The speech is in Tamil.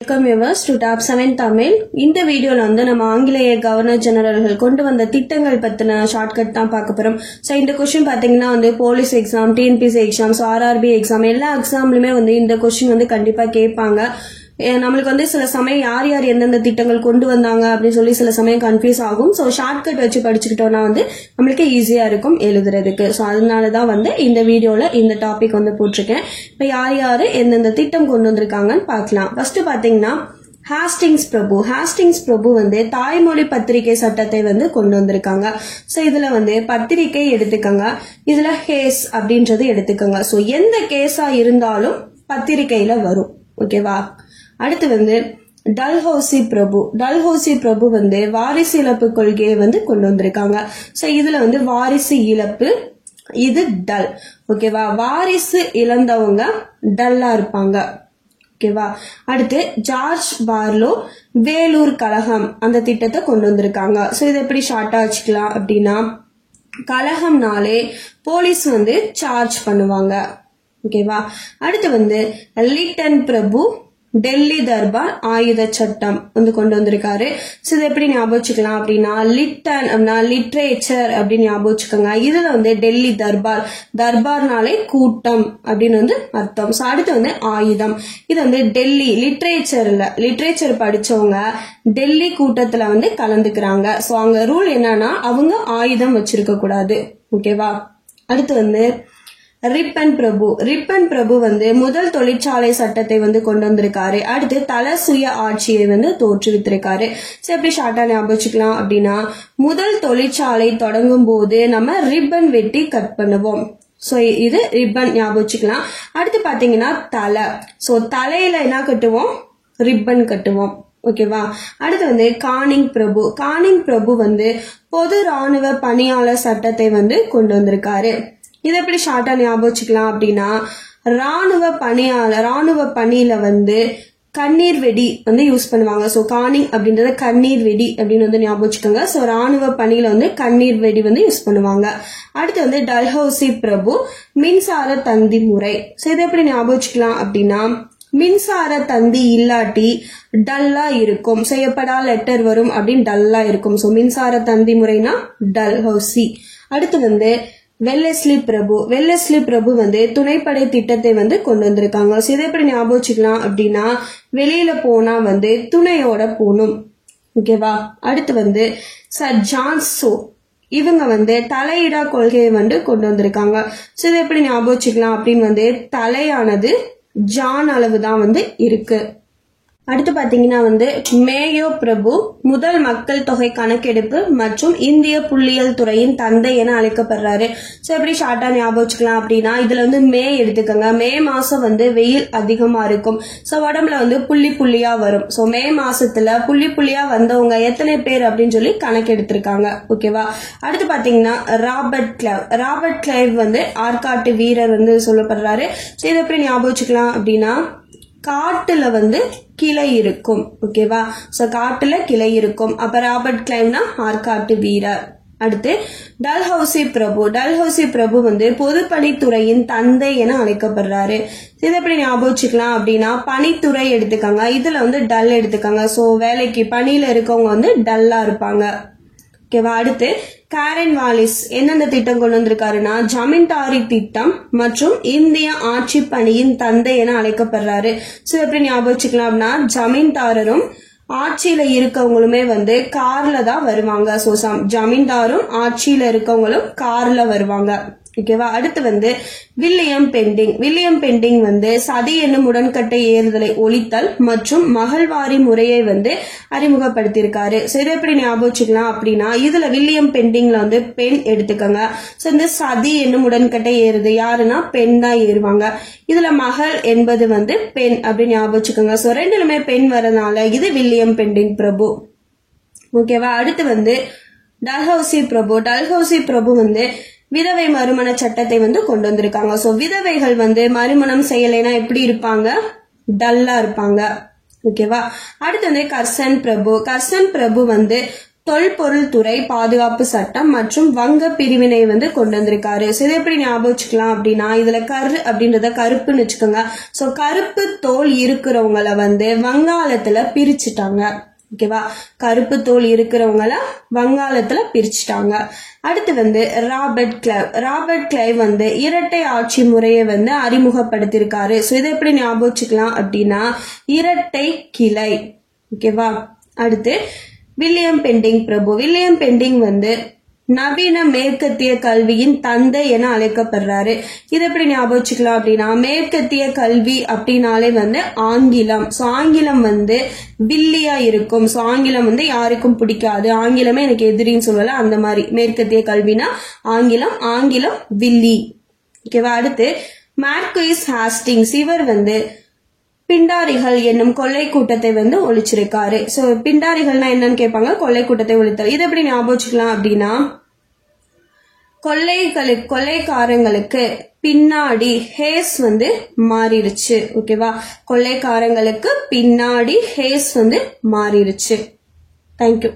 Welcome viewers to Top 7 Tamil. இந்த வீடியோல வந்து நம்ம ஆங்கிலேய கவர்னர் ஜெனரல்கள் கொண்டு வந்த திட்டங்கள் பத்தின ஷார்ட்கட் தான் பார்க்க போறோம். சோ இந்த क्वेश्चन பாத்தீங்கன்னா வந்து police exam, TNPSC exams, RRB exam எல்லா எக்ஸாம்லயுமே வந்து இந்த क्वेश्चन வந்து கண்டிப்பா கேட்பாங்க. நம்மளுக்கு வந்து சில சமயம் யார் யார் எந்தெந்த திட்டங்கள் கொண்டு வந்தாங்க அப்படின்னு சொல்லி சில சமயம் கன்ஃபியூஸ் ஆகும். ஸோ ஷார்ட்கட் வச்சு படிச்சுக்கிட்டோம்னா வந்து நம்மளுக்கு ஈஸியா இருக்கும் எழுதுறதுக்கு. ஸோ அதனாலதான் வந்து இந்த வீடியோல இந்த டாபிக் வந்து போட்டிருக்கேன். இப்ப யார் யாரு எந்தெந்த திட்டம் கொண்டு வந்திருக்காங்கன்னு பார்க்கலாம். ஃபர்ஸ்ட் பாத்தீங்கன்னா ஹாஸ்டிங்ஸ் பிரபு வந்து தாய்மொழி பத்திரிகை சட்டத்தை வந்து கொண்டு வந்திருக்காங்க. சோ இதுல வந்து பத்திரிகை எடுத்துக்கங்க, இதுல கேஸ் அப்படின்றது எடுத்துக்கங்க. சோ எந்த கேஸா இருந்தாலும் பத்திரிகையில வரும். ஓகேவா? அடுத்து வந்து டல்ஹௌசி பிரபு வந்து வாரிசு இழப்பு கொள்கையை வந்து கொண்டு வந்திருக்காங்க. சோ இதுல வந்து வாரிசு இழப்பு, இது டல். ஓகேவா? வாரிசு இழந்தவங்க டல்லா இருப்பாங்க. ஓகேவா? அடுத்து ஜார்ஜ் பார்லோ வேலூர் கழகம் அந்த திட்டத்தை கொண்டு வந்திருக்காங்க. சோ இதை எப்படி ஷார்ட்டா வச்சுக்கலாம் அப்படின்னா, கழகம்னாலே போலீஸ் வந்து சார்ஜ் பண்ணுவாங்க. ஓகேவா? அடுத்து வந்து லிட்டன் பிரபு டெல்லி தர்பார் ஆயுத சட்டம் வந்து கொண்டு வந்திருக்காரு. சோ இதை எப்படி ஞாபகம் வச்சுக்கலாம் அப்படின்னா, லிட்டன் அப்படின்னா லிட்ரேச்சர் அப்படின்னு ஞாபகம் வச்சுக்கோங்க. இதுல வந்து டெல்லி தர்பார்னாலே கூட்டம் அப்படின்னு வந்து அர்த்தம். சோ அடுத்து வந்து ஆயுதம், இது வந்து டெல்லி லிட்ரேச்சர் படிச்சவங்க டெல்லி கூட்டத்துல வந்து கலந்துக்கிறாங்க. சோ அங்க ரூல் என்னன்னா அவங்க ஆயுதம் வச்சிருக்க கூடாது. ஓகேவா? அடுத்து வந்து ரிப்பன் பிரபு வந்து முதல் தொழிற்சாலை சட்டத்தை வந்து கொண்டு வந்திருக்காரு. அடுத்து தல சுய ஆட்சியை வந்து தோற்றுவித்திருக்காரு. சோ எப்படி ஷார்ட்டா ஞாபகம் வச்சுக்கலாம் அப்படின்னா, முதல் தொழிற்சாலை தொடங்கும் போது நம்ம ரிப்பன் வெட்டி கட் பண்ணுவோம். சோ இது ரிப்பன் ஞாபகம் வச்சுக்கலாம். அடுத்து பாத்தீங்கன்னா தலை, சோ தலையில என்ன கட்டுவோம்? ரிப்பன் கட்டுவோம். ஓகேவா? அடுத்து வந்து கானிங் பிரபு வந்து பொது ராணுவ பணியாளர் சட்டத்தை வந்து கொண்டு வந்திருக்காரு. இதை எப்படி ஷார்ட்டா ஞாபகம் வச்சுக்கலாம் அப்படின்னா, ராணுவ பணியில வந்து கண்ணீர் வெடி வந்து யூஸ் பண்ணுவாங்க. சோ கானிங் அப்படின்றத கண்ணீர் வெடி அப்படின்னு வந்து ஞாபகம் வச்சுக்கோங்க. சோ ராணுவ பணியில வந்து கண்ணீர் வெடி வந்து யூஸ் பண்ணுவாங்க. அடுத்து வந்து டல்ஹௌசி பிரபு மின்சார தந்தி முறை. சோ இதை எப்படி ஞாபகம் வச்சுக்கலாம் அப்படின்னா, மின்சார தந்தி இல்லாட்டி டல்லா இருக்கும். சோ எப்படா லெட்டர் வரும் அப்படின்னு டல்லா இருக்கும். சோ மின்சார தந்தி முறைனா டல்ஹௌசி. அடுத்து வந்து வெல்லஸ்லி பிரபு வந்து துணைப்படை திட்டத்தை வந்து கொண்டு வந்திருக்காங்க. சோ இதை எப்படி ஞாபகம் வச்சுக்கலாம் அப்படின்னா, வெளியில போனா வந்து துணையோட போகணும். ஓகேவா? அடுத்து வந்து சர் ஜான்சோ இவங்க வந்து தலையிடா கொள்கையை வந்து கொண்டு வந்திருக்காங்க. சோ இதை எப்படி ஞாபகம் வச்சுக்கலாம் அப்படின்னு வந்து தலையானது ஜான் அளவு தான் வந்து இருக்கு. அடுத்து பாத்தீங்கன்னா வந்து மேயோ பிரபு முதல் மக்கள் தொகை கணக்கெடுப்பு மற்றும் இந்திய புள்ளியியல் துறையின் தந்தை என அழைக்கப்படுறாரு. சோ எப்படி ஷார்ட்டா ஞாபகம் வச்சுக்கலாம் அப்படின்னா, இதுல வந்து மே எடுத்துக்கோங்க. மே மாசம் வந்து வெயில் அதிகமா இருக்கும். சோ உடம்புல வந்து புள்ளி புள்ளியா வரும். சோ மே மாசத்துல புள்ளி புள்ளியா வந்தவங்க எத்தனை பேர் அப்படின்னு சொல்லி கணக்கு எடுத்திருக்காங்க. ஓகேவா? அடுத்து பாத்தீங்கன்னா ராபர்ட் கிளைவ் வந்து ஆற்காட்டு வீரர் வந்து சொல்லப்படுறாரு. சோ இதை எப்படி ஞாபகம் வச்சுக்கலாம் அப்படின்னா, காட்டுல வந்து கிளை இருக்கும். ஓகேவா? சோ காட்டுல கிளை இருக்கும். அப்ப ராபர்ட் கிளைவ்னா ஆற்காட்டு வீரர். அடுத்து டல்ஹௌசி பிரபு வந்து பொதுப்பணித்துறையின் தந்தை என அழைக்கப்படுறாரு. இதை எப்படி ஞாபகம் வச்சுக்கலாம் அப்படின்னா, பணித்துறை எடுத்துக்காங்க, இதுல வந்து டல் எடுத்துக்காங்க. சோ வேலைக்கு பணியில இருக்கவங்க வந்து டல்லா இருப்பாங்க. ஓகேவா? அடுத்து கேரன் வாலிஸ் எந்தெந்த திட்டம் கொண்டு வந்திருக்காருன்னா, ஜமீன்தாரி திட்டம் மற்றும் இந்திய ஆட்சி பணியின் தந்தை என அழைக்கப்படுறாரு. சோ எப்படி ஞாபகம் வச்சுக்கலாம் அப்படின்னா, ஜமீன்தாரரும் ஆட்சியில இருக்கவங்களுமே வந்து கார்ல தான் வருவாங்க. சோ ஜமீன்தாரும் ஆட்சியில இருக்கவங்களும் கார்ல வருவாங்க. ஓகேவா? அடுத்து வந்து வில்லியம் பெண்டிங் வந்து சதி என்னும் உடன்கட்டை ஏறுதலை ஒழித்தல் மற்றும் மகள்வாரி முறையை வந்து அறிமுகப்படுத்தியிருக்காரு. சோ இதை எப்படி ஞாபகம் வச்சுக்கலாம் அப்படின்னா, இதுல வில்லியம் பெண்டிங்ல வந்து பெண் எடுத்துக்கோங்க. சோ இந்த சதி என்னும் உடன்கட்டை ஏறுது யாருன்னா பெண் தான் ஏறுவாங்க. இதுல மகள் என்பது வந்து பெண் அப்படின்னு ஞாபகம் வச்சுக்கோங்க. சோ ரெண்டுலுமே பெண் வரதுனால இது வில்லியம் பெண்டிங் பிரபு. ஓகேவா? அடுத்து வந்து டல்ஹௌசி பிரபு வந்து விதவை மறுமண சட்டத்தை வந்து கொண்டு வந்திருக்காங்க. சோ விதவைகள் வந்து மறுமணம் செய்யலைன்னா எப்படி இருப்பாங்க? டல்லா இருப்பாங்க. ஓகேவா? அடுத்து வந்து கர்சன் பிரபு வந்து தொல்பொருள் துறை பாதுகாப்பு சட்டம் மற்றும் வங்க பிரிவினை வந்து கொண்டு வந்திருக்காரு. ஸோ இதை எப்படி ஞாபகம் வச்சுக்கலாம் அப்படின்னா, இதுல கரு அப்படின்றத கருப்புன்னு வச்சுக்கோங்க. ஸோ கருப்பு தோல் இருக்கிறவங்கள வந்து வங்காளத்துல பிரிச்சுட்டாங்க. ஓகேவா, கருப்பு தோல் இருக்கிறவங்கள வங்காளத்துல பிரிச்சுட்டாங்க. அடுத்து வந்து ராபர்ட் கிளைவ் வந்து இரட்டை ஆட்சி முறையை வந்து அறிமுகப்படுத்தியிருக்காரு. ஸோ இதை எப்படி ஞாபகம் வச்சுக்கலாம் அப்படின்னா, இரட்டை கிளை. ஓகேவா, அடுத்து வில்லியம் பெண்டிங் வந்து நவீன மேற்கத்திய கல்வியின் தந்தை என அழைக்கப்படுறாரு. இது எப்படி ஞாபகம் வச்சுக்கலாம் அப்படின்னா, மேற்கத்திய கல்வி அப்படின்னாலே வந்து ஆங்கிலம். ஸோ ஆங்கிலம் வந்து வில்லியா இருக்கும். ஸோ ஆங்கிலம் வந்து யாருக்கும் பிடிக்காது, ஆங்கிலமே எனக்கு எதிரின்னு சொல்லல, அந்த மாதிரி மேற்கத்திய கல்வினா ஆங்கிலம் வில்லி. ஓகேவா, அடுத்து மார்க்வீஸ் ஹாஸ்டிங்ஸ், இவர் வந்து பிண்டாரிகள் என்னும் கொள்ளை கூட்டத்தை வந்து ஒழிச்சிருக்காரு. ஸோ பிண்டாரிகள்னா என்னன்னு கேட்பாங்க, கொள்ளை கூட்டத்தை ஒழித்தல். இது எப்படி ஞாபகம் வச்சுக்கலாம் அப்படின்னா, கொள்ளைக்காரங்களுக்கு பின்னாடி ஹேஸ் வந்து மாறிடுச்சு. ஓகேவா, கொள்ளைக்காரங்களுக்கு பின்னாடி ஹேஸ் வந்து மாறிடுச்சு. தேங்க்யூ.